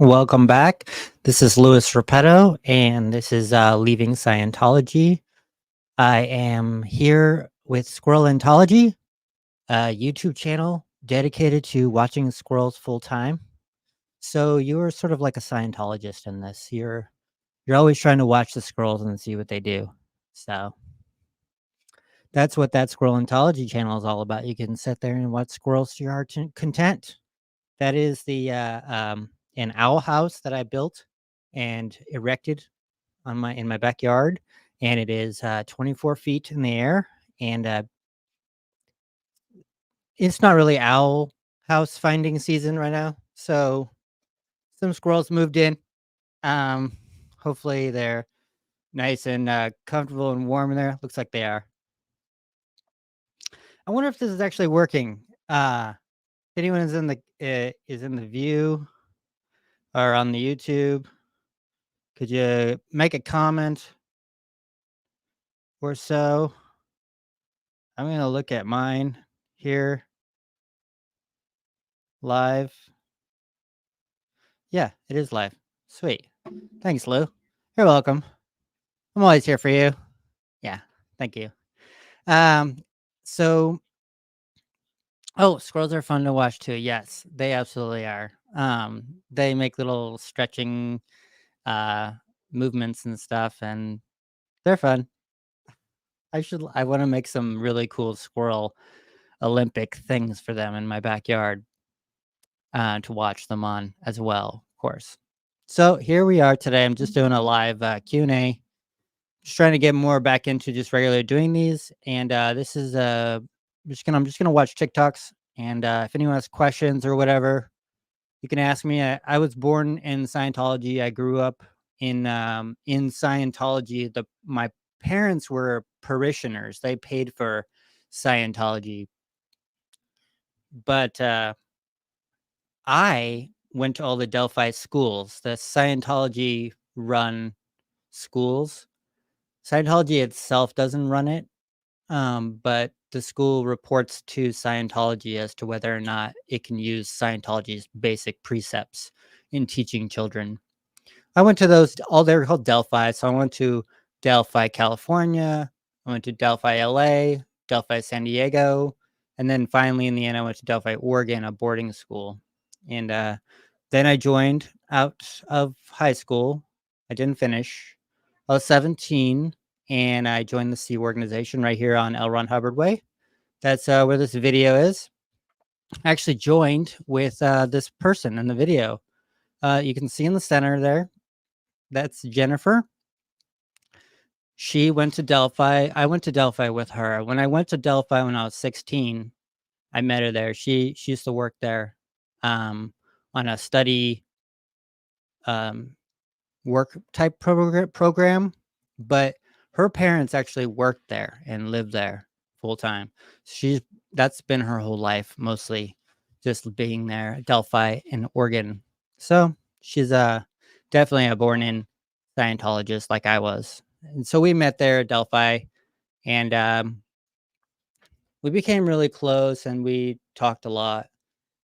Welcome back. This is Louis Repetto, and this is Leaving Scientology. I am here with Squirrelentology, a YouTube channel dedicated to watching squirrels full time. So you're sort of like a Scientologist in this. You're always trying to watch the squirrels and see what they do. So that's what that Squirrelentology channel is all about. You can sit there and watch squirrels to your heart's content. That is the an owl house that I built and erected on my in my backyard, and it is 24 feet in the air. And it's not really owl house finding season right now, so some squirrels moved in. Um, Hopefully they're nice and comfortable and warm in there. Looks like they are. I wonder if this is actually working. If anyone is in the view or on the YouTube, could you make a comment or so? I'm gonna look at mine here live. Yeah, it is live. Sweet. Thanks, Lou. You're welcome. I'm always here for you. Yeah, thank you. Um, so squirrels are fun to watch too. Yes, they absolutely are. They make little stretching uh movements and stuff, and they're fun. I want to make some really cool squirrel Olympic things for them in my backyard to watch them on as well, of course. So here we are today. I'm just doing a live Q&A, just trying to get more back into just regularly doing these. And this is I'm just gonna watch TikToks. And if anyone has questions or whatever, you can ask me. I was born in Scientology. I grew up in Scientology. My parents were parishioners. They paid for Scientology, but I went to all the Delphi schools, the Scientology run schools. Scientology itself doesn't run it, but the school reports to Scientology as to whether or not it can use Scientology's basic precepts in teaching children. I went to those, all they're called Delphi. So I went to Delphi, California. I went to Delphi, LA, Delphi, San Diego. And then finally, in the end, I went to Delphi, Oregon, a boarding school. And then I joined out of high school. I didn't finish. I was 17 and I joined the Sea organization right here on L. Ron Hubbard Way. That's where this video is. I actually joined with this person in the video. You can see in the center there, that's Jennifer. She went to Delphi. I went to Delphi with her. When I went to Delphi when I was 16, I met her there. She used to work there on a study work type program, but her parents actually worked there and lived there full time. That's been her whole life, mostly just being there at Delphi in Oregon. So she's definitely a born in Scientologist like I was. And so we met there at Delphi, and we became really close and we talked a lot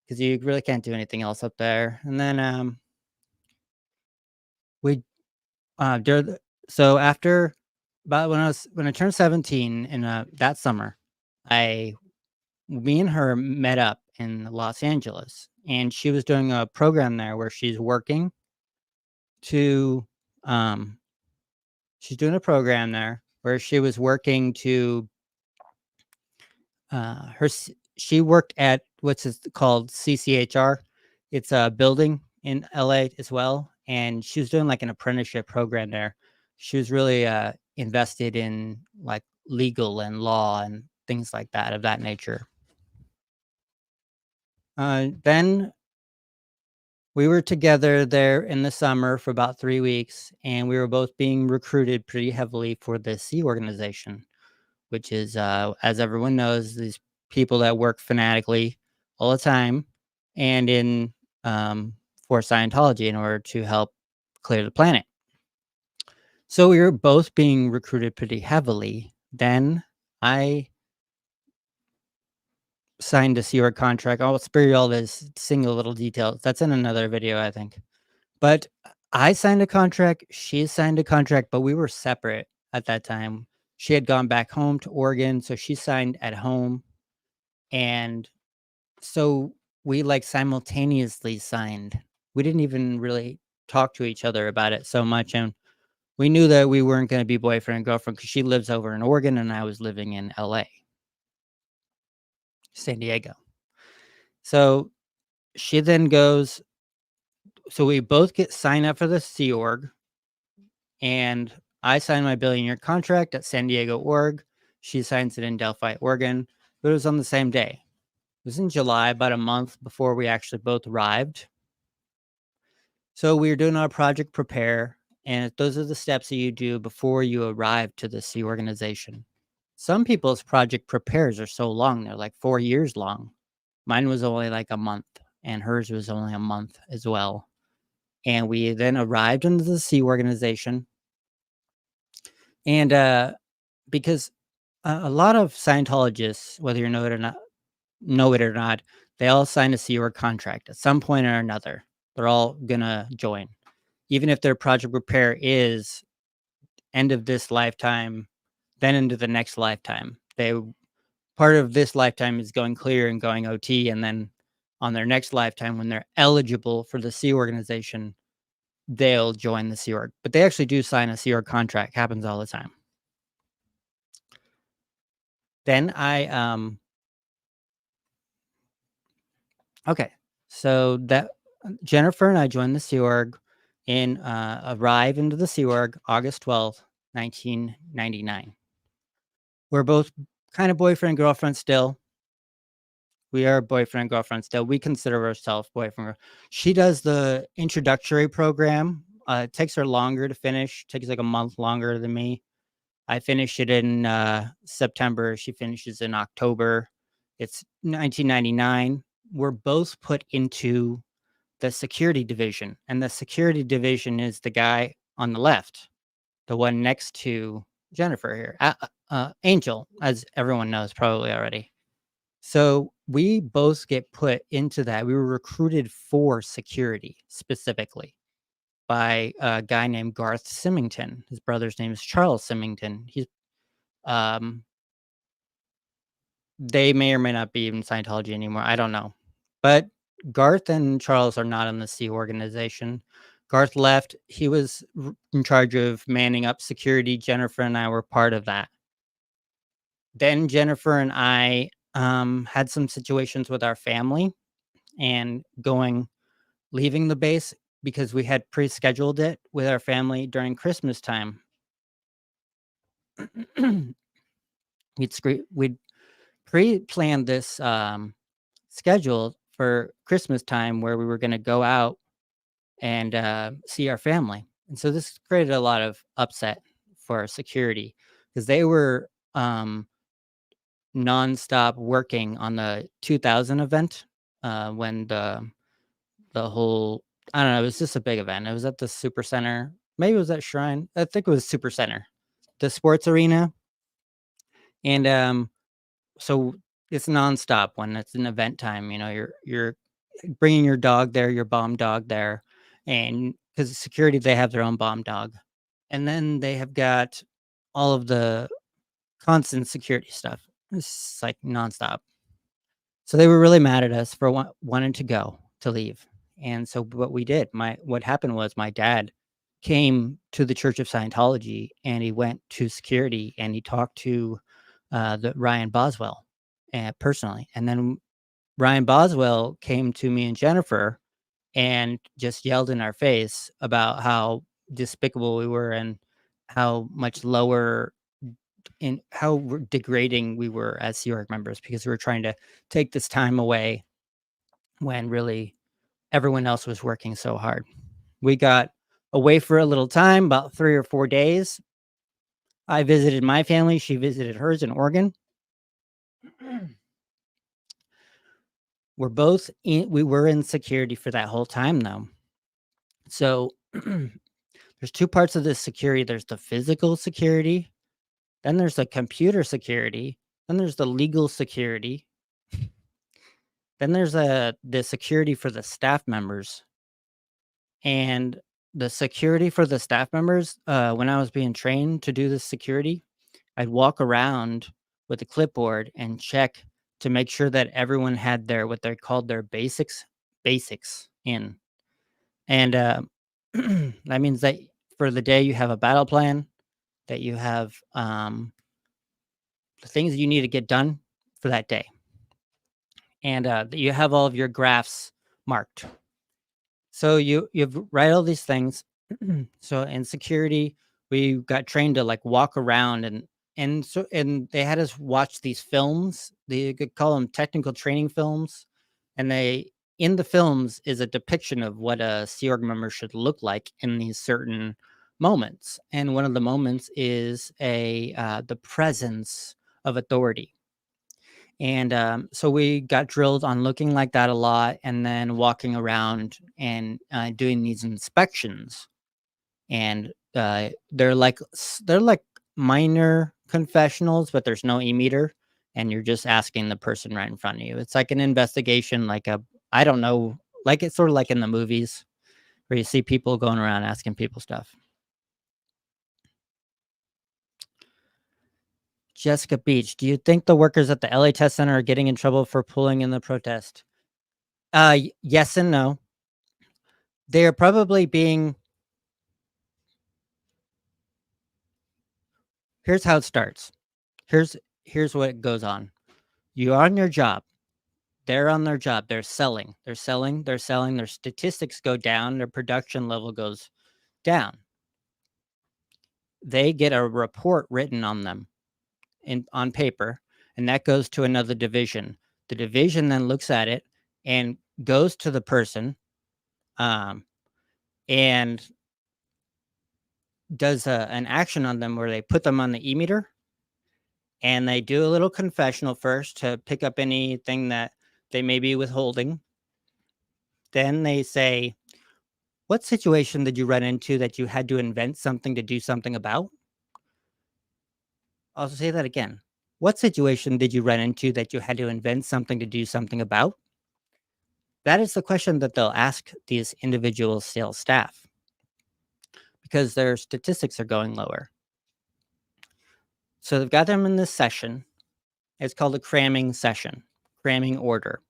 because you really can't do anything else up there. And then we during so after about when I turned 17 in that summer, I me and her met up in Los Angeles, and she was doing a program there where to um she's doing a program there where she was working to she worked at called CCHR. It's a building in LA as well, and she was doing like an apprenticeship program there. She was really invested in like legal and law and things like that of that nature. Then we were together there in the summer for about 3 weeks, and we were both being recruited pretty heavily for the Sea organization, which is, as everyone knows, these people that work fanatically all the time and in for Scientology in order to help clear the planet. So we were both being recruited pretty heavily. Then I signed a Sea Org contract. I'll spare you all this single little details. That's in another video, I think. But I signed a contract, she signed a contract, but we were separate at that time. She had gone back home to Oregon, so she signed at home, and so we, like, simultaneously signed. We didn't even really talk to each other about it so much, and we knew that we weren't gonna be boyfriend and girlfriend because she lives over in Oregon and I was living in LA, San Diego. So she then goes so we both get signed up for the Sea Org, and I signed my billion-year contract at San Diego Org. She signs it in Delphi, Oregon, but it was on the same day. It was in July, about a month before we actually both arrived. So we were doing our project prepare, and those are the steps that you do before you arrive to the Sea organization. Some people's project prepares are so long, they're like 4 years long. Mine was only like a month, and hers was only a month as well. And we then arrived into the Sea organization, and, because a lot of Scientologists, whether you know it or not, they all sign a Sea Org contract at some point or another. They're all gonna join. Even if their project repair is end of this lifetime, then into the next lifetime. They part of this lifetime is going clear and going OT, and then on their next lifetime, when they're eligible for the Sea organization, they'll join the Sea Org. But they actually do sign a Sea Org contract. Happens all the time. Then okay. So that Jennifer and I joined the Sea Org arrive into the Sea Org August 12th, 1999. We're both kind of boyfriend and girlfriend still. We are boyfriend and girlfriend still. We consider ourselves boyfriend. She does the introductory program. It takes her longer to finish. Takes like a month longer than me. I finished it in September. She finishes in October. It's 1999. We're both put into the security division, and the security division is the guy on the left, the one next to Jennifer here, Angel, as everyone knows probably already. So we both get put into that. We were recruited for security specifically by a guy named Garth Symington. His brother's name is Charles Symington. Um, they may or may not be in Scientology anymore. I don't know. But Garth and Charles are not in the Sea organization. Garth left. He was in charge of manning up security. Jennifer and I were part of that. Then Jennifer and I had some situations with our family and leaving the base because we had pre-scheduled it with our family during Christmas time. We'd pre-planned this schedule for Christmas time where we were going to go out and see our family, and so this created a lot of upset for our security because they were nonstop working on the 2000 event when the whole I don't know, it was just a big event. It was at the Super Center. Maybe it was at Shrine. I think it was Super Center, the sports arena. And so it's nonstop when it's an event time. You know, you're bringing your dog there, your bomb dog there, and because security, they have their own bomb dog, and then they have got all of the constant security stuff. It's like nonstop. So they were really mad at us for wanting to leave. And so what we did, what happened was my dad came to the Church of Scientology and he went to security and he talked to the Ryan Boswell personally. And then Ryan Boswell came to me and Jennifer and just yelled in our face about how despicable we were and how much lower in how degrading we were as Sea Org members because we were trying to take this time away when really everyone else was working so hard. We got away for a little time, about 3 or 4 days. I visited my family. She visited hers in Oregon. We were in security for that whole time though. So there's two parts of this security. There's the physical security, then there's the computer security, then there's the legal security, then there's the security for the staff members. And the security for the staff members, when I was being trained to do this security, I'd walk around with a clipboard and check to make sure that everyone had their what they called their basics in. And that means that for the day you have a battle plan, that you have the things you need to get done for that day, and that you have all of your graphs marked. So you write all these things. So in security, we got trained to like walk around and they had us watch these films. They could call them technical training films, and they in the films is a depiction of what a Sea Org member should look like in these certain moments. And one of the moments is the presence of authority. And so we got drilled on looking like that a lot, and then walking around and doing these inspections. And they're like minor confessionals, but there's no e-meter, and you're just asking the person right in front of you. It's like an investigation, like a I don't know, like it's sort of like in the movies where you see people going around asking people stuff. Jessica Beach, do you think the workers at the LA Test Center are getting in trouble for pulling in the protest? Yes and no. They're probably being Here's how it starts. Here's what goes on. You're on your job. They're on their job. They're selling. They're selling. They're selling. Their statistics go down. Their production level goes down. They get a report written on them on paper, and that goes to another division. The division then looks at it and goes to the person, um, and does an action on them where they put them on the e-meter, and they do a little confessional first to pick up anything that they may be withholding. Then they say, "What situation did you run into that you had to invent something to do something about?" I'll say that again. What situation did you run into that you had to invent something to do something about? That is the question that they'll ask these individual sales staff because their statistics are going lower. So they've got them in this session. It's called a cramming session, cramming order.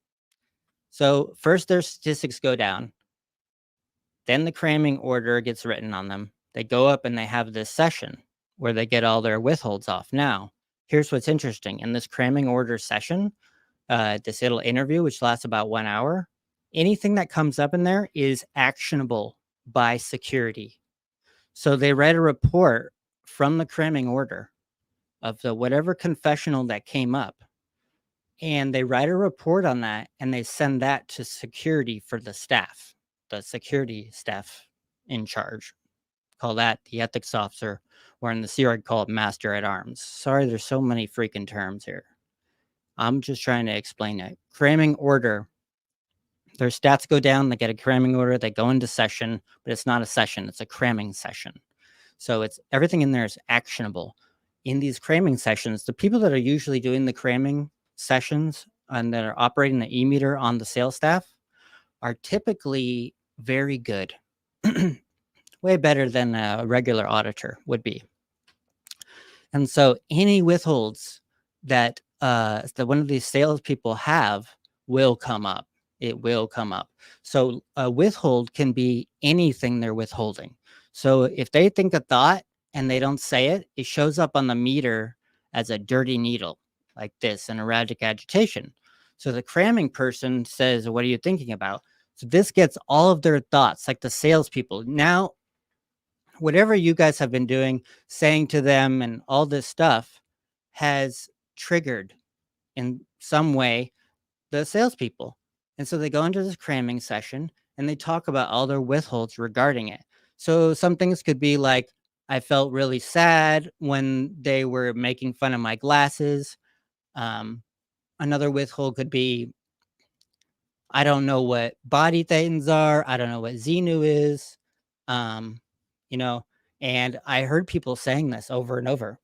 So first their statistics go down. Then the cramming order gets written on them. They go up and they have this session where they get all their withholds off. Now, here's what's interesting. In this cramming order session, this little interview, which lasts about 1 hour, anything that comes up in there is actionable by security. So they write a report from the cramming order of the whatever confessional that came up, and they write a report on that and they send that to security for the staff, the security staff in charge. Call that the ethics officer, or in the Sea Org call it master at arms. Sorry, there's so many freaking terms here. I'm just trying to explain it. Cramming order. Their stats go down, they get a cramming order, they go into session, but it's not a session, it's a cramming session. So it's everything in there is actionable. In these cramming sessions, the people that are usually doing the cramming sessions and that are operating the e-meter on the sales staff are typically very good. Way better than a regular auditor would be. And so any withholds that one of these salespeople have will come up. It will come up. So a withhold can be anything they're withholding. So if they think a thought and they don't say it, it shows up on the meter as a dirty needle, like this, an erratic agitation. So the cramming person says, "What are you thinking about?" So this gets all of their thoughts, like the salespeople. Now, whatever you guys have been doing, saying to them and all this stuff has triggered in some way the salespeople. And so they go into this cramming session and they talk about all their withholds regarding it. So some things could be like, "I felt really sad when they were making fun of my glasses." Um, Another withhold could be, "I don't know what body thetans are. I don't know what Xenu is." Um, you know, and I heard people saying this over and over.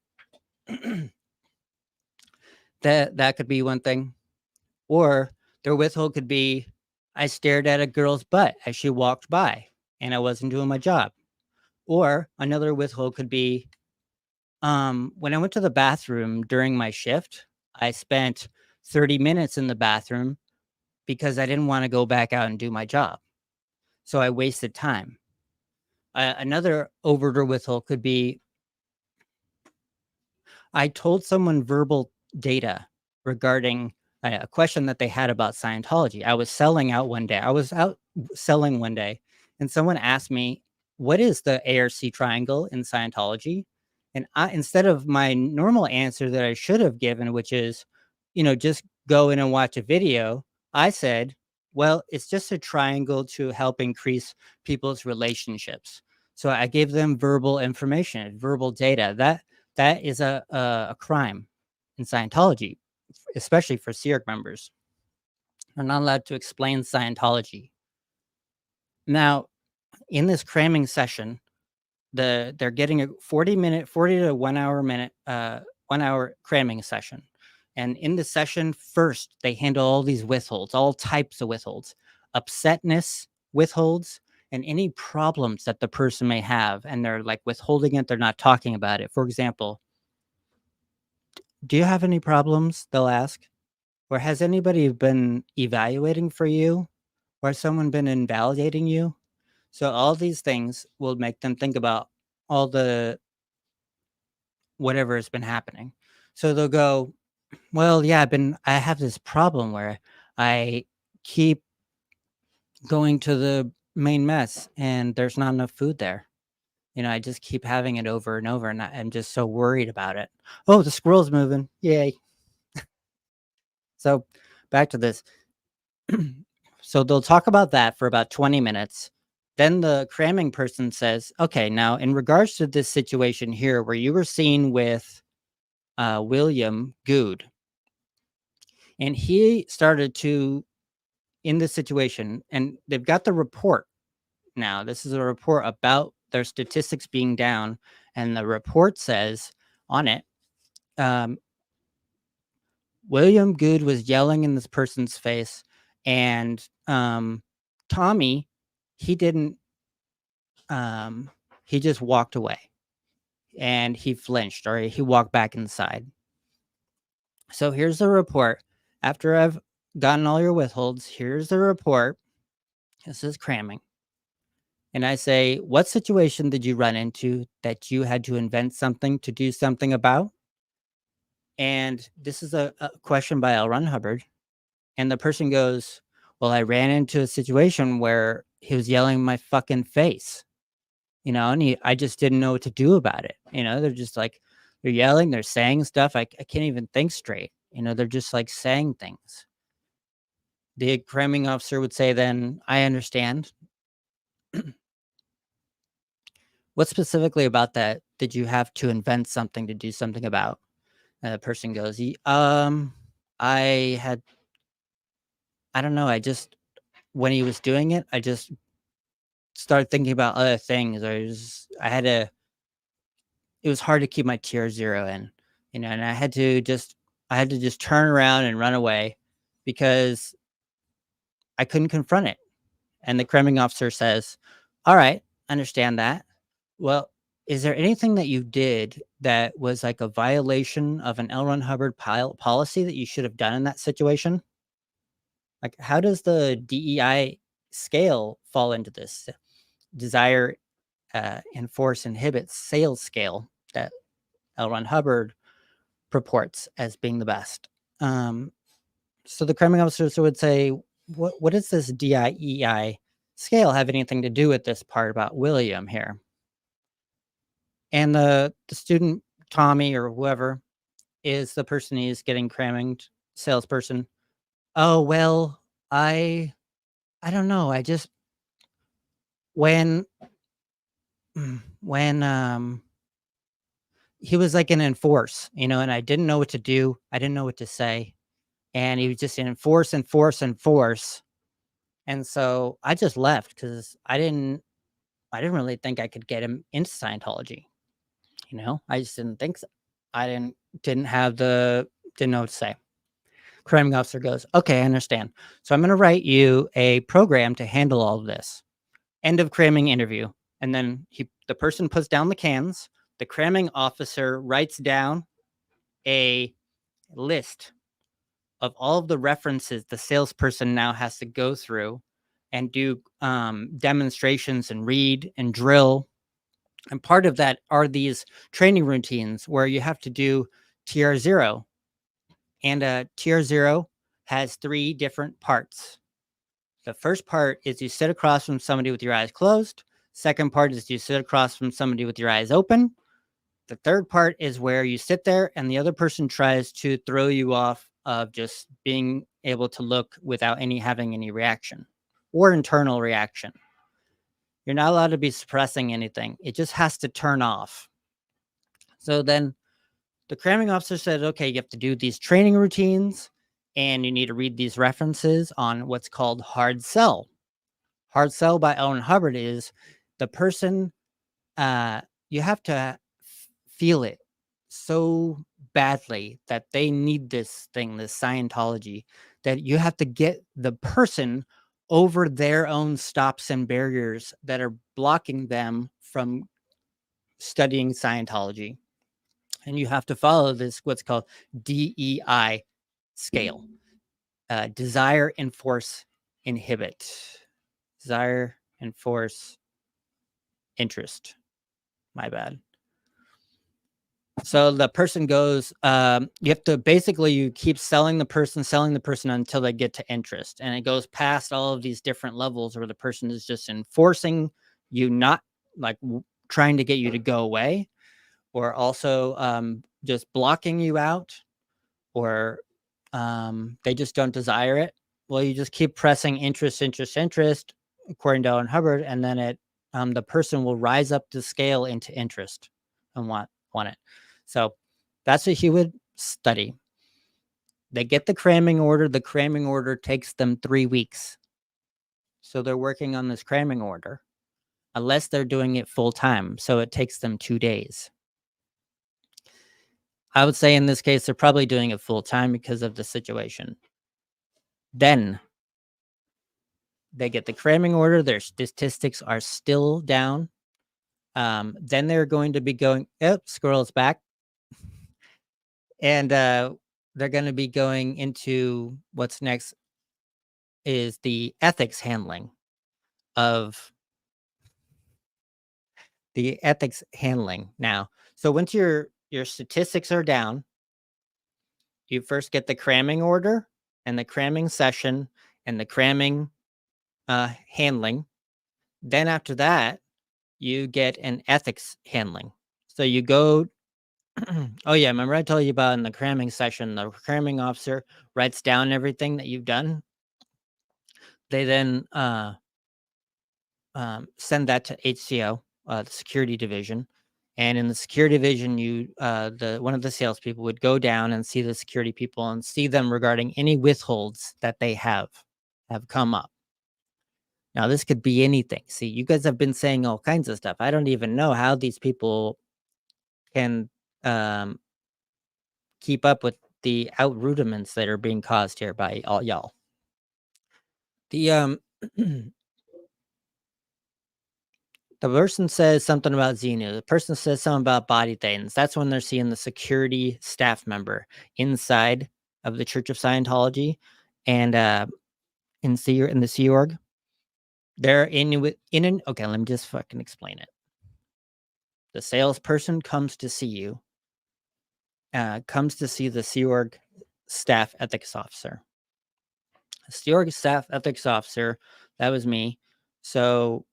That could be one thing. Or their withhold could be, "I stared at a girl's butt as she walked by, and I wasn't doing my job. Or another withhold could be, when I went to the bathroom during my shift, I spent 30 minutes in the bathroom because I didn't want to go back out and do my job. So I wasted time. Another overt or withhold could be, I told someone verbal data regarding a question that they had about Scientology. I was selling out one day. I was out selling one day, and someone asked me, "What is the ARC triangle in Scientology?" And instead of my normal answer that I should have given, which is, just go in and watch a video, I said, "Well, it's just a triangle to help increase people's relationships." So I gave them verbal information, verbal data. That is a crime in Scientology, especially for Sea Org members. They're not allowed to explain Scientology. Now, in this cramming session, they're getting a 40 to 1 hour cramming session. And in the session, first they handle all these withholds, all types of withholds, upsetness withholds, and any problems that the person may have, and they're like withholding it, they're not talking about it. For example, do you have any problems? They'll ask. Or has anybody been evaluating for you? Or has someone been invalidating you? So all these things will make them think about all the whatever has been happening. So they'll go, well, yeah, I have this problem where I keep going to the main mess and there's not enough food there. I just keep having it over and over, and I'm just so worried about it. Oh, the squirrel's moving. Yay. So back to this. So they'll talk about that for about 20 minutes. Then the cramming person says, okay, now in regards to this situation here where you were seen with William Good, and he started to, in this situation, and they've got the report now. This is a report about their statistics being down. And the report says on it, William Good was yelling in this person's face, and Tommy, he didn't. He just walked away, and he flinched, or he walked back inside. So here's the report. After I've gotten all your withholds, here's the report. This is cramming. And I say, what situation did you run into that you had to invent something to do something about? And this is a question by L. Ron Hubbard. And the person goes, well, I ran into a situation where he was yelling in my fucking face, and I just didn't know what to do about it. They're just like, they're yelling, they're saying stuff. I can't even think straight. They're just like saying things. The cramming officer would say, then I understand. What specifically about that did you have to invent something to do something about? And the person goes, I had, I don't know. When he was doing it, I just started thinking about other things. It was hard to keep my tier 0 in, and I had to just turn around and run away because I couldn't confront it. And the cramming officer says, all right, understand that. Well, is there anything that you did that was like a violation of an L. Ron Hubbard policy that you should have done in that situation? Like, how does the DEI scale fall into this? Desire, enforce, inhibit sales scale that L. Ron Hubbard purports as being the best. So the cramming officer would say, what does this DIEI scale have anything to do with this part about William here? And the student, Tommy or whoever, is the person he's getting cramming, salesperson. Oh, well, I don't know. I just, when he was like an enforce, and I didn't know what to do. I didn't know what to say. And he was just enforce. And so I just left because I didn't really think I could get him into Scientology. I just didn't think so. I didn't know what to say. Cramming officer goes, okay, I understand. So I'm going to write you a program to handle all of this. End of cramming interview. And then the person puts down the cans. The cramming officer writes down a list of all of the references the salesperson now has to go through and do demonstrations and read and drill. And part of that are these training routines where you have to do TR0. And TR0 has 3 different parts. The first part is you sit across from somebody with your eyes closed. Second part is you sit across from somebody with your eyes open. The third part is where you sit there and the other person tries to throw you off of just being able to look without having any reaction or internal reaction. You're not allowed to be suppressing anything. It just has to turn off. So then the cramming officer said, okay, you have to do these training routines and you need to read these references on what's called hard sell. Hard Sell by Owen Hubbard is the person, you have to feel it so badly that they need this thing, this Scientology, that you have to get the person over their own stops and barriers that are blocking them from studying Scientology. And you have to follow this, what's called DEI scale. Desire, enforce, inhibit. Desire, enforce, interest. My bad. So the person goes, you have to you keep selling the person until they get to interest. And it goes past all of these different levels where the person is just enforcing you, not like trying to get you to go away, or also just blocking you out, or they just don't desire it. Well, you just keep pressing interest, according to Owen Hubbard, and then the person will rise up the scale into interest and want it. So that's what he would study. They get the cramming order. The cramming order takes them 3 weeks. So they're working on this cramming order, unless they're doing it full time. So it takes them 2 days. I would say in this case, they're probably doing it full time because of the situation. Then they get the cramming order. Their statistics are still down. Then they're going to be going, scrolls back. And they're going to be going into what's next is the ethics handling of now. So once your statistics are down, you first get the cramming order and the cramming session and the cramming handling. Then after that, you get an ethics handling. So you go, oh yeah, remember I told you about in the cramming session, the cramming officer writes down everything that you've done. They then send that to HCO, the security division. And in the security division, one of the salespeople would go down and see the security people and see them regarding any withholds that they have come up. Now, this could be anything. See, you guys have been saying all kinds of stuff. I don't even know how these people can keep up with the outrudiments that are being caused here by all y'all. The the person says something about Xenu. The person says something about body things. That's when they're seeing the security staff member inside of the Church of Scientology, and in the Sea Org. They're okay, let me just fucking explain it. The salesperson comes to see you, comes to see the Sea Org staff ethics officer. Sea Org staff ethics officer, that was me. So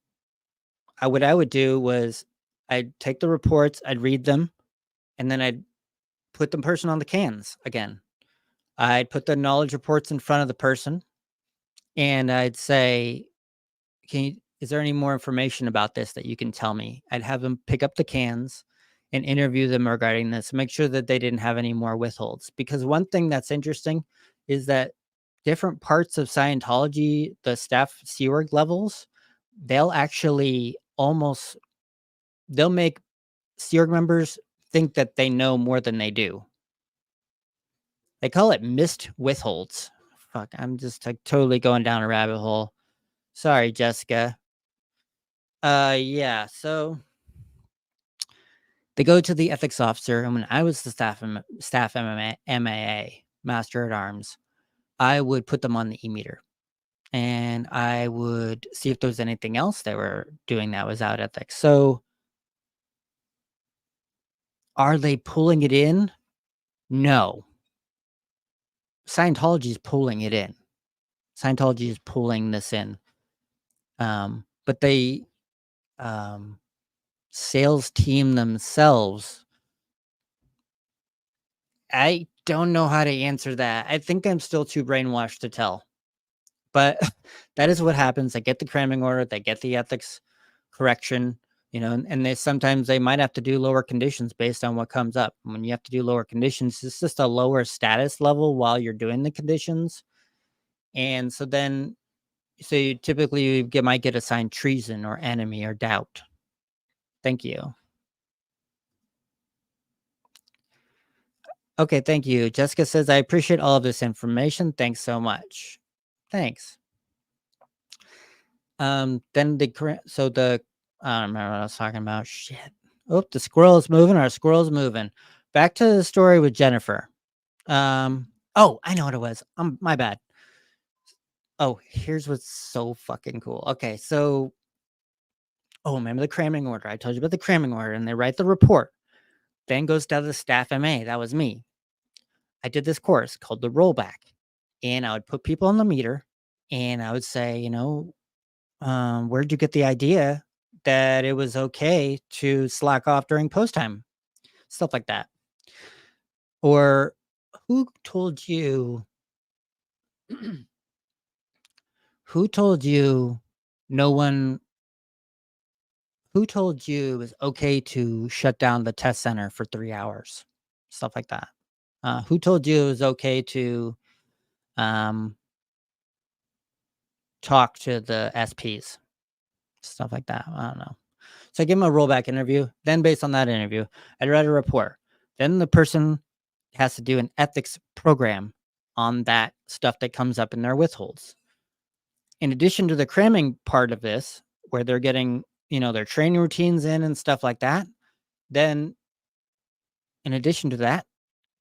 what I would do was I'd take the reports, I'd read them, and then I'd put the person on the cans again. I'd put the knowledge reports in front of the person, and I'd say, is there any more information about this that you can tell me? I'd have them pick up the cans and interview them regarding this, make sure that they didn't have any more withholds. Because one thing that's interesting is that different parts of Scientology, the staff Sea Org levels, they'll actually they'll make Sea Org members think that they know more than they do. They call it missed withholds. Fuck, I'm just like totally going down a rabbit hole. Sorry, Jessica. Yeah, so they go to the ethics officer, and when I was the staff MAA, Master at Arms, I would put them on the e-meter, and I would see if there was anything else they were doing that was out ethics. So, are they pulling it in? No. Scientology is pulling it in. Scientology is pulling this in. But they, um, sales team themselves, I don't know how to answer that. I think I'm still too brainwashed to tell. But that is what happens. They get the cramming order, they get the ethics correction, and they sometimes they might have to do lower conditions based on what comes up. When you have to do lower conditions, it's just a lower status level while you're doing the conditions. And so you typically might get assigned treason or enemy or doubt. Thank you. Okay, thank you. Jessica says, I appreciate all of this information. Thanks so much. Thanks. Then I don't remember what I was talking about. Shit. Oh, the squirrel is moving. Our squirrel's moving. Back to the story with Jennifer. Oh, I know what it was. My bad. Oh, here's what's so fucking cool. Okay, so remember the cramming order? I told you about the cramming order, and they write the report. Then goes down to the staff MA. That was me. I did this course called the rollback, and I would put people on the meter, and I would say, where'd you get the idea that it was okay to slack off during post time? Stuff like that. Or who told you who told you no one who told you it was okay to shut down the test center for 3 hours? Stuff like that. Who told you it was okay to um, talk to the SPs? Stuff like that. I don't know. So I give them a rollback interview. Then based on that interview, I'd write a report. Then the person has to do an ethics program on that stuff that comes up in their withholds. In addition to the cramming part of this, where they're getting, their training routines in and stuff like that, then in addition to that,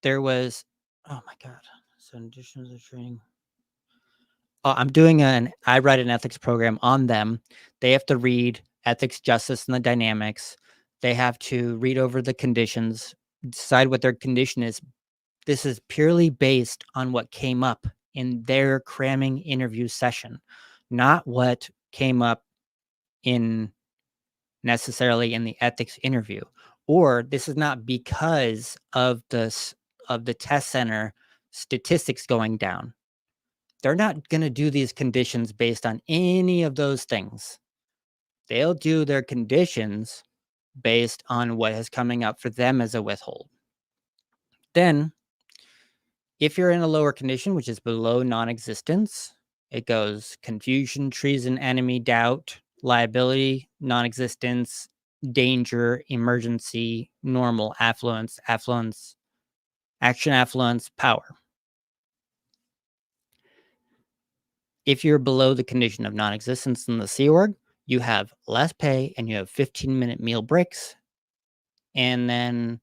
there was, oh my God. So in addition to the training, I write an ethics program on them. They have to read ethics, justice, and the dynamics. They have to read over the conditions, decide what their condition is. This is purely based on what came up in their cramming interview session, not what came up in necessarily in the ethics interview. Or this is not because of the test center statistics going down. They're not going to do these conditions based on any of those things. They'll do their conditions based on what is coming up for them as a withhold. Then, if you're in a lower condition, which is below non-existence, it goes confusion, treason, enemy, doubt, liability, non-existence, danger, emergency, normal, affluence, action, affluence, power. If you're below the condition of non-existence in the Sea Org, you have less pay and you have 15-minute meal breaks. And then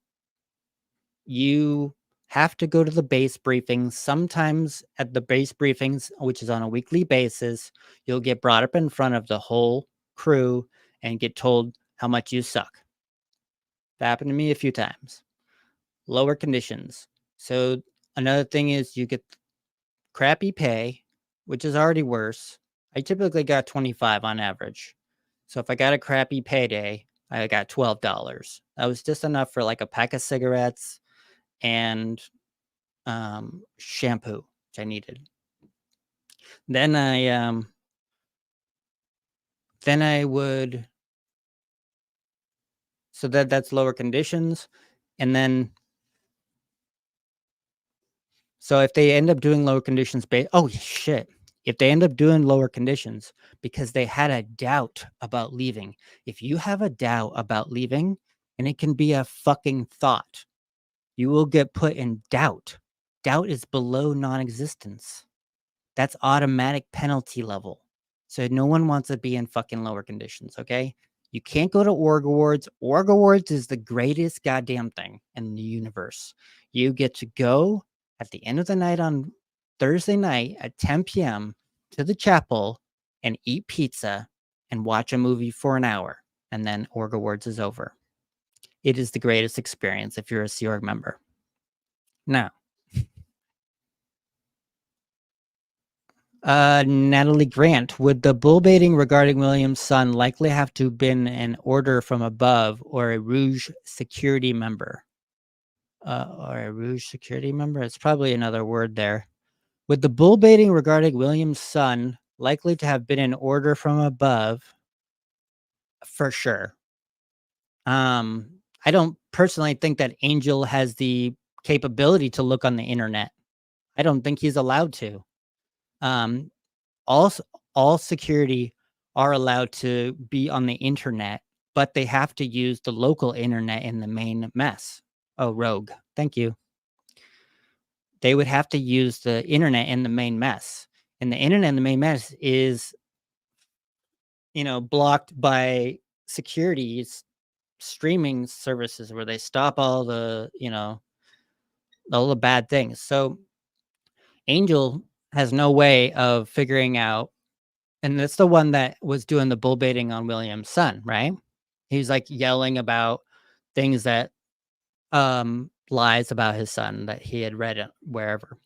you have to go to the base briefings. Sometimes at the base briefings, which is on a weekly basis, you'll get brought up in front of the whole crew and get told how much you suck. That happened to me a few times. Lower conditions. So another thing is you get crappy pay, which is already worse. I typically got 25 on average. So if I got a crappy payday, I got $12. That was just enough for like a pack of cigarettes and shampoo, which I needed. Then I would so that's lower conditions. And then so if they end up doing lower conditions if they end up doing lower conditions because they had a doubt about leaving. If you have a doubt about leaving, and it can be a fucking thought, you will get put in doubt. Doubt is below non-existence. That's automatic penalty level. So no one wants to be in fucking lower conditions, okay? You can't go to org awards. Org awards is the greatest goddamn thing in the universe. You get to go at the end of the night on Thursday night at 10 p.m. to the chapel and eat pizza and watch a movie for an hour, and then org awards is over. It is the greatest experience if you're a Sea Org member. Now, Natalie Grant, would the bull baiting regarding William's son likely have to have been an order from above or a Rouge security member? Or a Rouge security member? It's probably another word there. Would the bull baiting regarding William's son likely to have been an order from above? For sure. I don't personally think that Angel has the capability to look on the internet. I don't think he's allowed to. Um, all all security are allowed to be on the internet, but they have to use the local internet in the main mess. Oh, rogue. Thank you. They would have to use the internet in the main mess. And the internet in the main mess is, blocked by security's streaming services where they stop all the bad things. So Angel has no way of figuring out, and that's the one that was doing the bull baiting on William's son, right? He's like yelling about things that lies about his son that he had read wherever.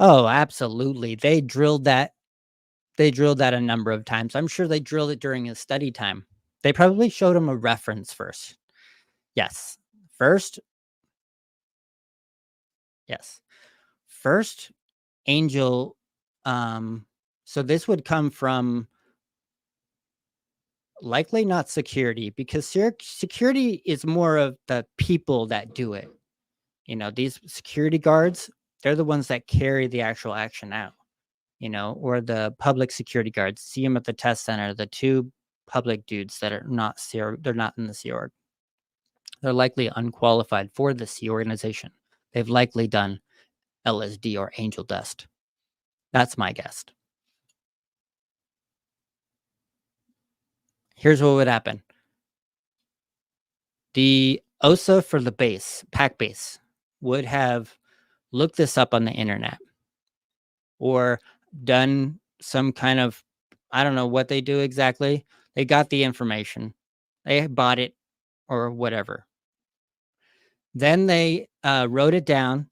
Oh, absolutely. They drilled that. They drilled that a number of times. I'm sure they drilled it during his study time. They probably showed him a reference first. Yes. First, yes. First, Angel. So this would come from likely not security, because security is more of the people that do it. These security guards, they're the ones that carry the actual action out, or the public security guards. See them at the test center, the two public dudes that are not they're not in the Sea Org. They're likely unqualified for the Sea organization. They've likely done LSD or angel dust. That's my guess. Here's what would happen. The OSA for the base, pack base, would have looked this up on the internet or done some kind of, I don't know what they do exactly. They got the information. They bought it or whatever. Then they wrote it down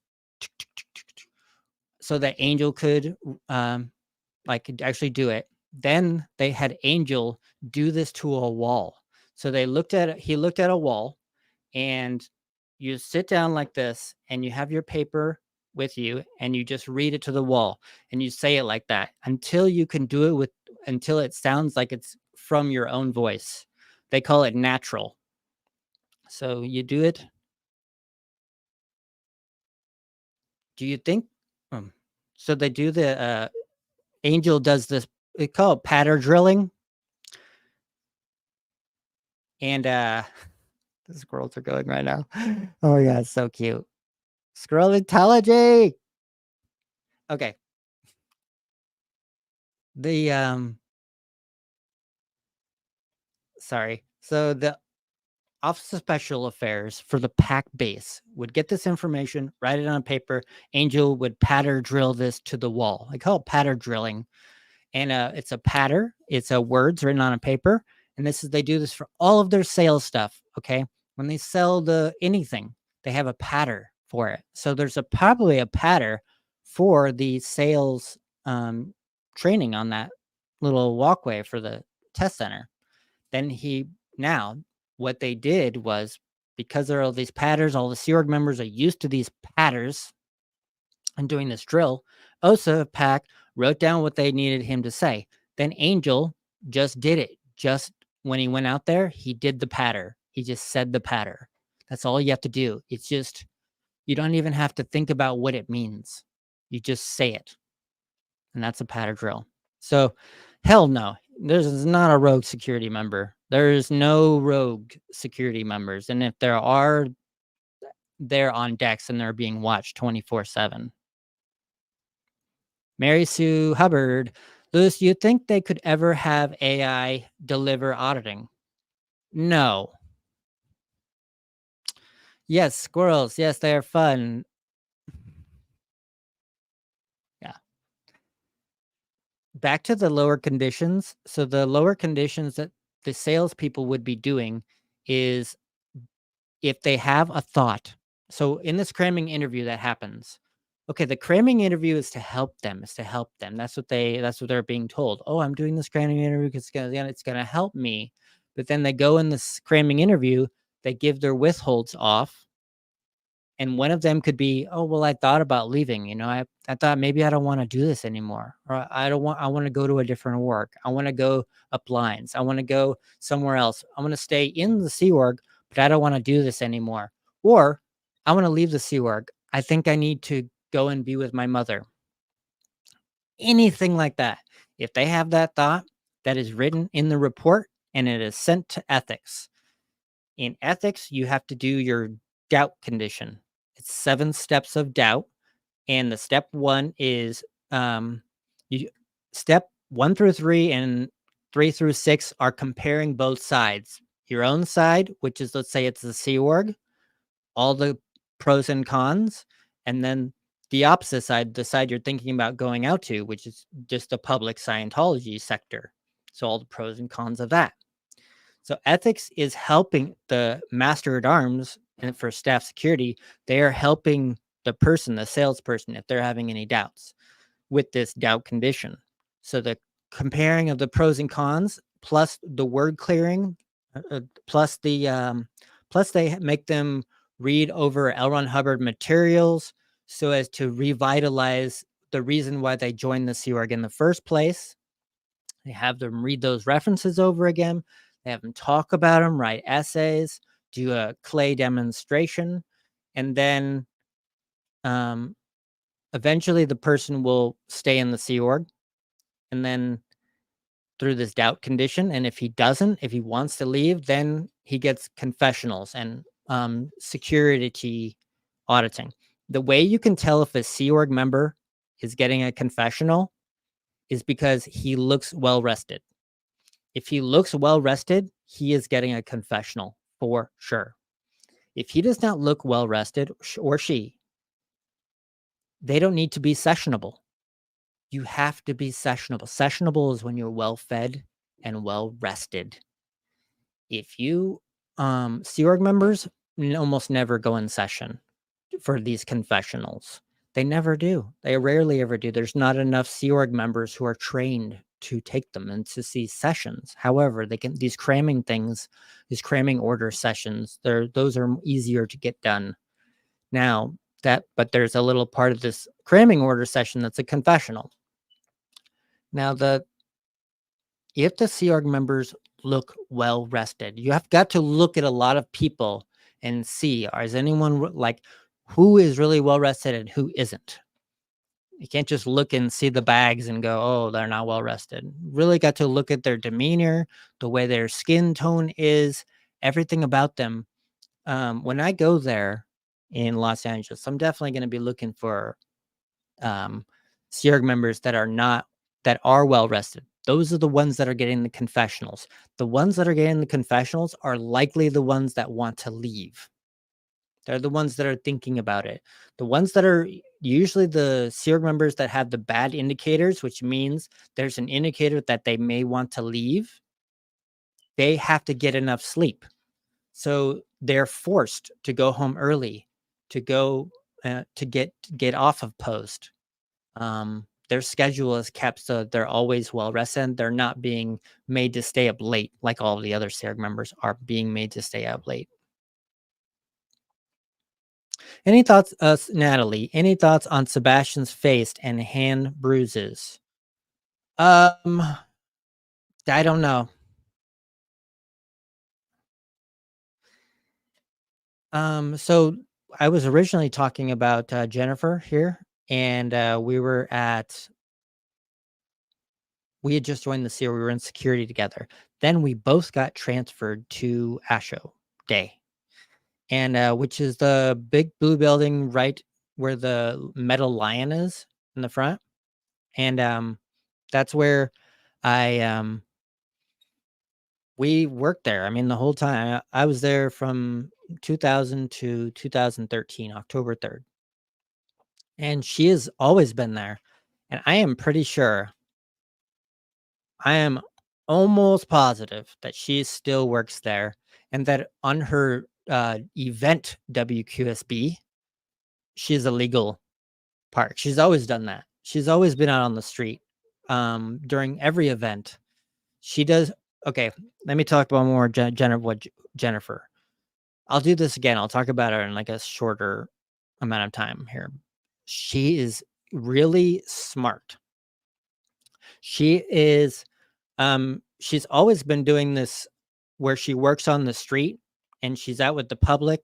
so that Angel could could actually do it. Then they had Angel do this to a wall. So he looked at a wall, and you sit down like this and you have your paper with you and you just read it to the wall and you say it like that until you can do it until it sounds like it's from your own voice. They call it natural. So you do it. Do you think? Um, so they do the Angel does this. They call it patter drilling. And the squirrels are going right now. Oh my god, so cute. Squirrel intelligence. Okay. The sorry. So the Office of Special Affairs for the PAC base would get this information, write it on paper. Angel would patter drill this to the wall. I call it patter drilling. And it's a patter. It's a words written on a paper. And they do this for all of their sales stuff. Okay. When they sell anything, they have a patter for it. So there's probably a patter for the sales training on that little walkway for the test center. Then now what they did was, because there are all these patters, all the Sea Org members are used to these patters and doing this drill. OSA PAC wrote down what they needed him to say. Then Angel just did it. Just when he went out there, he did the patter. He just said the patter. That's all you have to do. It's just, you don't even have to think about what it means. You just say it. And that's a patter drill. So, hell no. There's not a rogue security member. There's no rogue security members. And if there are, they're on decks and they're being watched 24/7. Mary Sue Hubbard, Louis, you think they could ever have AI deliver auditing? No. Yes, squirrels. Yes, they are fun. Yeah. Back to the lower conditions. So the lower conditions that the salespeople would be doing is if they have a thought. So in this cramming interview that happens, okay, the cramming interview is to help them. Is to help them. That's what they're being told. Oh, I'm doing this cramming interview because it's gonna help me. But then they go in this cramming interview, they give their withholds off, and one of them could be, "Oh, well, I thought about leaving, I thought maybe I don't wanna do this anymore, or I wanna go to a different work. I wanna go up lines. I wanna go somewhere else. I wanna stay in the Sea Org, but I don't wanna do this anymore. Or I wanna leave the Sea Org. I think I need to go and be with my mother." Anything like that. If they have that thought, that is written in the report, and it is sent to ethics. In ethics, you have to do your doubt condition. It's 7 steps of doubt, and the step 1 is, you step 1 through 3 and 3 through 6 are comparing both sides. Your own side, which is, let's say it's the Sea Org, all the pros and cons, and then the opposite side, the side you're thinking about going out to, which is just the public Scientology sector. So all the pros and cons of that. So ethics is helping the master at arms, and for staff security, they are helping the person, the salesperson, if they're having any doubts with this doubt condition. So the comparing of the pros and cons, plus the word clearing, plus plus they make them read over L. Ron Hubbard materials so as to revitalize the reason why they joined the Sea Org in the first place. They have them read those references over again. They have them talk about them, write essays, do a clay demonstration, and then um, eventually the person will stay in the Sea Org, and then through this doubt condition. And if he doesn't, if he wants to leave, then he gets confessionals and security auditing. The way you can tell if a Sea Org member is getting a confessional is because he looks well rested. If he looks well rested, he is getting a confessional for sure. If he does not look well rested, or she, they don't need to be sessionable. You have to be sessionable. Sessionable is when you're well fed and well rested. If you Sea Org members almost never go in session for these confessionals. They never do. They rarely ever do. There's not enough Sea Org members who are trained to take them and to see sessions. However, they can these cramming things, these cramming order sessions, those are easier to get done. Now, but there's a little part of this cramming order session that's a confessional. Now, the if the Sea Org members look well rested, you have got to look at a lot of people and see, is anyone like who is really well rested and who isn't. You can't just look and see the bags and go, oh, they're not well rested. Really got to look at their demeanor, the way their skin tone is, everything about them. When I go there in Los Angeles, I'm definitely going to be looking for um, Sea Org members that are well rested. Those are the ones that are getting the confessionals. The ones that are getting the confessionals are likely the ones that want to leave. They're the ones that are thinking about it. The ones that are usually the Sea Org members that have the bad indicators, which means there's an indicator that they may want to leave. They have to get enough sleep. So they're forced to go home early, to go to get off of post. Their schedule is kept so they're always well rested. They're not being made to stay up late like all the other SERG members are being made to stay up late. Any thoughts, Natalie? Any thoughts on Sebastian's face and hand bruises? Um, I don't know. So I was originally talking about Jennifer here, and we had just joined the SEAL. We were in security together. Then we both got transferred to Asho Day, and which is the big blue building right where the metal lion is in the front. And That's where I, we worked there. I mean, the whole time. I was there from 2000 to 2013, October 3rd. And she has always been there. And I am pretty sure, I am almost positive that she still works there and that on her event WQSB, she's a legal part. She's always done that. She's always been out on the street during every event. She does. Okay, let me talk about more Jennifer. I'll do this again. I'll talk about her in like a shorter amount of time here. She is really smart. She is she's always been doing this where she works on the street and she's out with the public.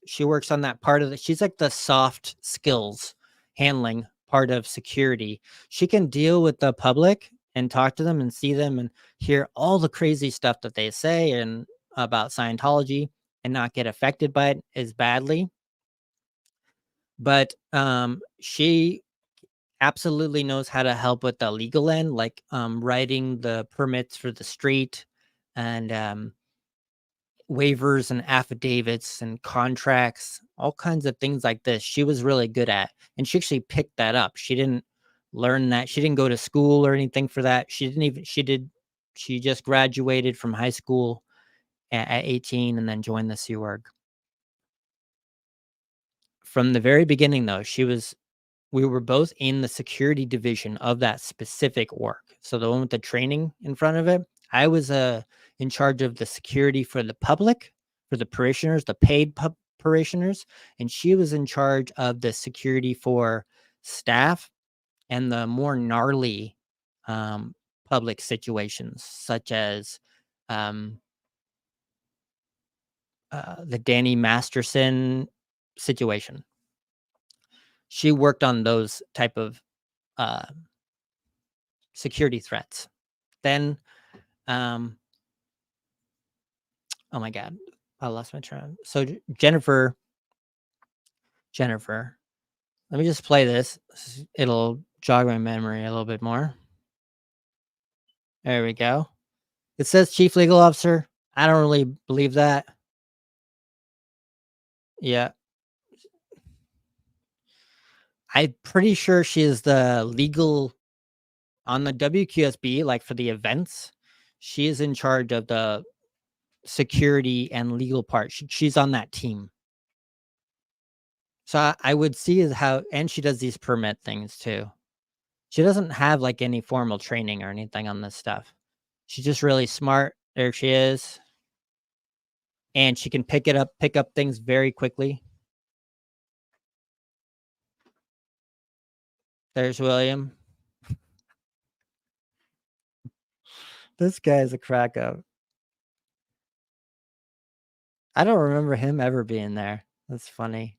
She works on that part of the she's like the soft skills handling part of security. She can deal with the public and talk to them and see them and hear all the crazy stuff that they say and about Scientology and not get affected by it as badly. But she absolutely knows how to help with the legal end, like writing the permits for the street and waivers and affidavits and contracts, all kinds of things like this. She was really good at, and she actually picked that up. She didn't learn that. She didn't go to school or anything for that. She didn't even. She did. She just graduated from high school at 18 and then joined the Sea Org. From the very beginning, though, we were both in the security division of that specific org. So the one with the training in front of it, I was in charge of the security for the public, for the parishioners, the paid parishioners, and she was in charge of the security for staff and the more gnarly public situations, such as um, the Danny Masterson situation. She worked on those type of uh, security threats. Then, um, oh my god, I lost my train. So Jennifer, let me just play this. It'll jog my memory a little bit more. There we go. It says chief legal officer. I don't really believe that. Yeah, I'm pretty sure she is the legal on the WQSB, like for the events. She is in charge of the security and legal part. She's on that team. So I would see is how, and she does these permit things too. She doesn't have like any formal training or anything on this stuff. She's just really smart. There she is. And she can pick up things very quickly. There's William. This guy's a crack up. I don't remember him ever being there. That's funny.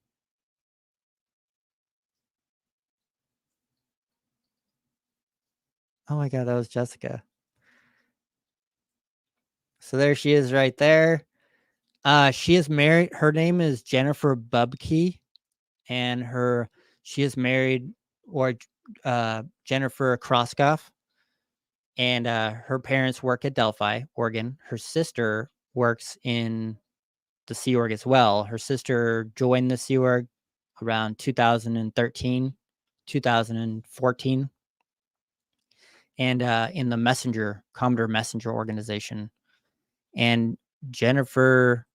Oh my god, that was Jessica. So there she is right there. She is married. Her name is Jennifer Bubke, and she is married or Jennifer Krauskopf, and her parents work at Delphi, Oregon. Her sister works in the Sea Org as well. Her sister joined the Sea Org around 2013, 2014, and in the Messenger, Commodore Messenger organization. And Jennifer,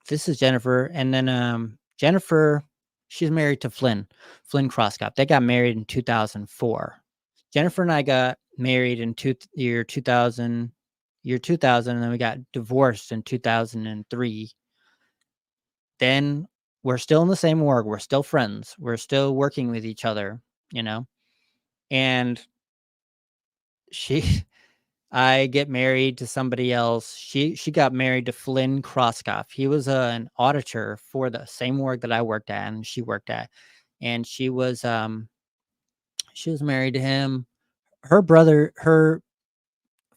this is Jennifer, and then Jennifer, she's married to Flynn Krauskopf. They got married in 2004. Jennifer and I got married in year 2000, and then we got divorced in 2003. Then we're still in the same org. We're still friends. We're still working with each other, you know. And she, I get married to somebody else. She got married to Flynn Krauskopf. He was an auditor for the same org that I worked at and she worked at, and she was married to him. Her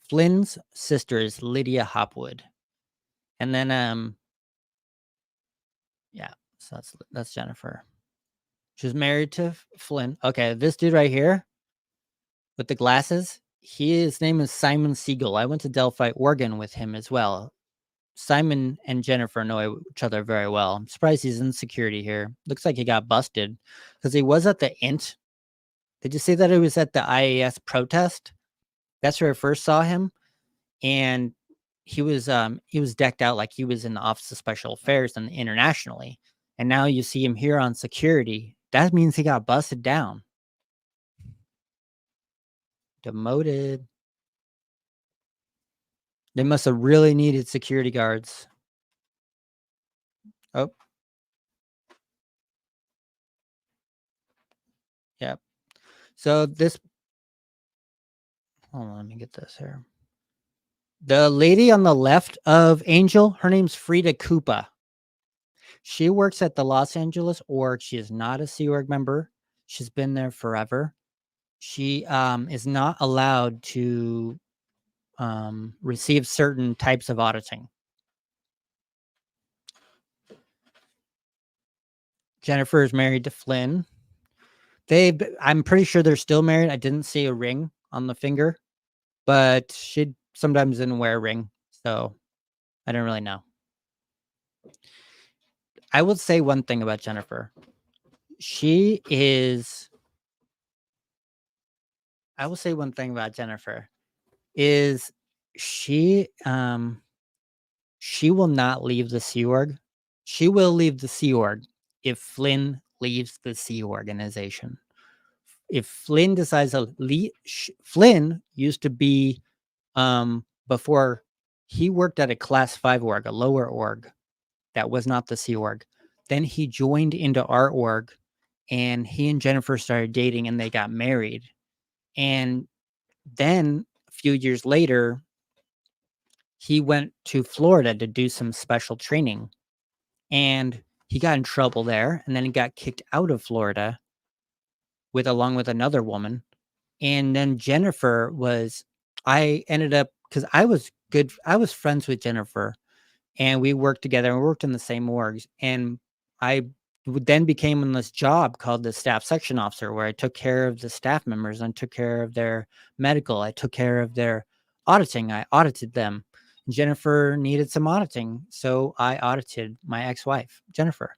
Flynn's sister is Lydia Hopwood. And then yeah, so that's Jennifer. She's married to Flynn. Okay, this dude right here, with the glasses. His name is Simon Siegel. I went to Delphi, Oregon with him as well. Simon and Jennifer know each other very well. I'm surprised he's in security here. Looks like he got busted because he was at the INT. Did you see that he was at the IAS protest? That's where I first saw him, and he was decked out like he was in the Office of Special Affairs and internationally. And now you see him here on security. That means he got busted down, demoted. They must have really needed security guards. Oh, yeah. So this, hold on, let me get this here. The lady on the left of Angel, her name's Frida Koopa. She works at the Los Angeles org. She is not a Sea Org member. She's been there forever. She is not allowed to receive certain types of auditing. Jennifer is married to Flynn. I'm pretty sure they're still married. I didn't see a ring on the finger, but she sometimes didn't wear a ring, so I don't really know. I will say one thing about Jennifer. I will say one thing about Jennifer is she will not leave the Sea Org. She will leave the Sea Org if Flynn leaves the Sea Organization. If Flynn decides to leave, Flynn used to be before he worked at a class 5 org, a lower org that was not the Sea Org. Then he joined into our org, and he and Jennifer started dating, and they got married. And then a few years later, he went to Florida to do some special training, and he got in trouble there, and then he got kicked out of Florida along with another woman. And then Jennifer was I ended up, because I was friends with Jennifer, and we worked together, and we worked in the same orgs, and I then became on this job called the staff section officer, where I took care of the staff members, and took care of their medical, I took care of their auditing, I audited them. Jennifer needed some auditing, so I audited my ex-wife, Jennifer.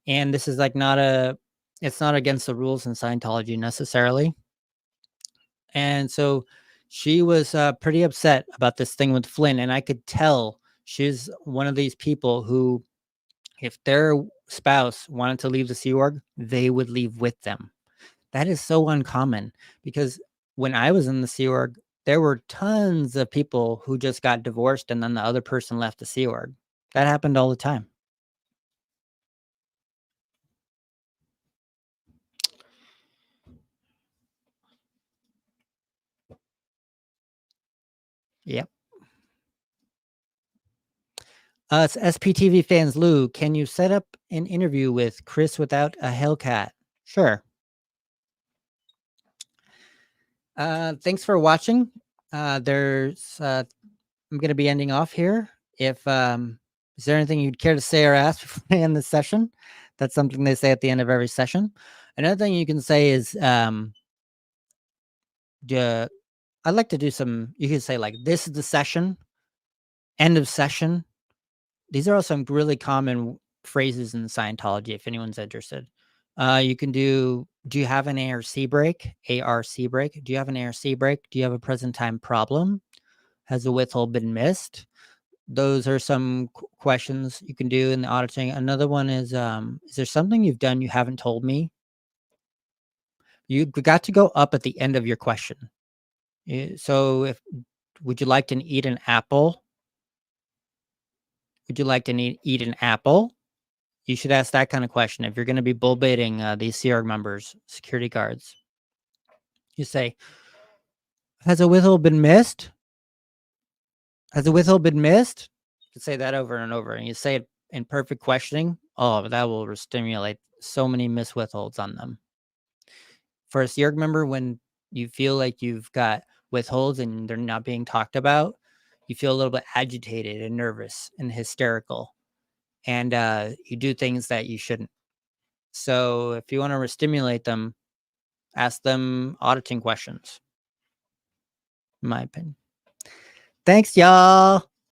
And this is like it's not against the rules in Scientology necessarily. And so she was pretty upset about this thing with Flynn. And I could tell she's one of these people who, if their spouse wanted to leave the Sea Org, they would leave with them. That is so uncommon, because when I was in the Sea Org, there were tons of people who just got divorced and then the other person left the Sea Org. That happened all the time. Yep. It's SPTV fans. Lou, can you set up an interview with Chris without a Hellcat? Sure. Thanks for watching. I'm going to be ending off here. If is there anything you'd care to say or ask before I end the session? That's something they say at the end of every session. Another thing you can say is, I'd like to do some. You can say like, "This is the session," "End of session." These are all some really common phrases in Scientology. If anyone's interested, you can do. Do you have an ARC break? ARC break. Do you have an ARC break? Do you have a present time problem? Has a withhold been missed? Those are some questions you can do in the auditing. Another one is there something you've done you haven't told me? You got to go up at the end of your question. So if would you like to eat an apple? Would you like to eat an apple? You should ask that kind of question if you're going to be bull baiting these Sea Org members, security guards. You say, "Has a withhold been missed? Has a withhold been missed?" You say that over and over, and you say it in perfect questioning. Oh, that will stimulate so many miss withholds on them. For a Sea Org member, when you feel like you've got withholds and they're not being talked about, you feel a little bit agitated and nervous and hysterical, and you do things that you shouldn't. So if you want to stimulate them, ask them auditing questions. in my opinion. Thanks, y'all.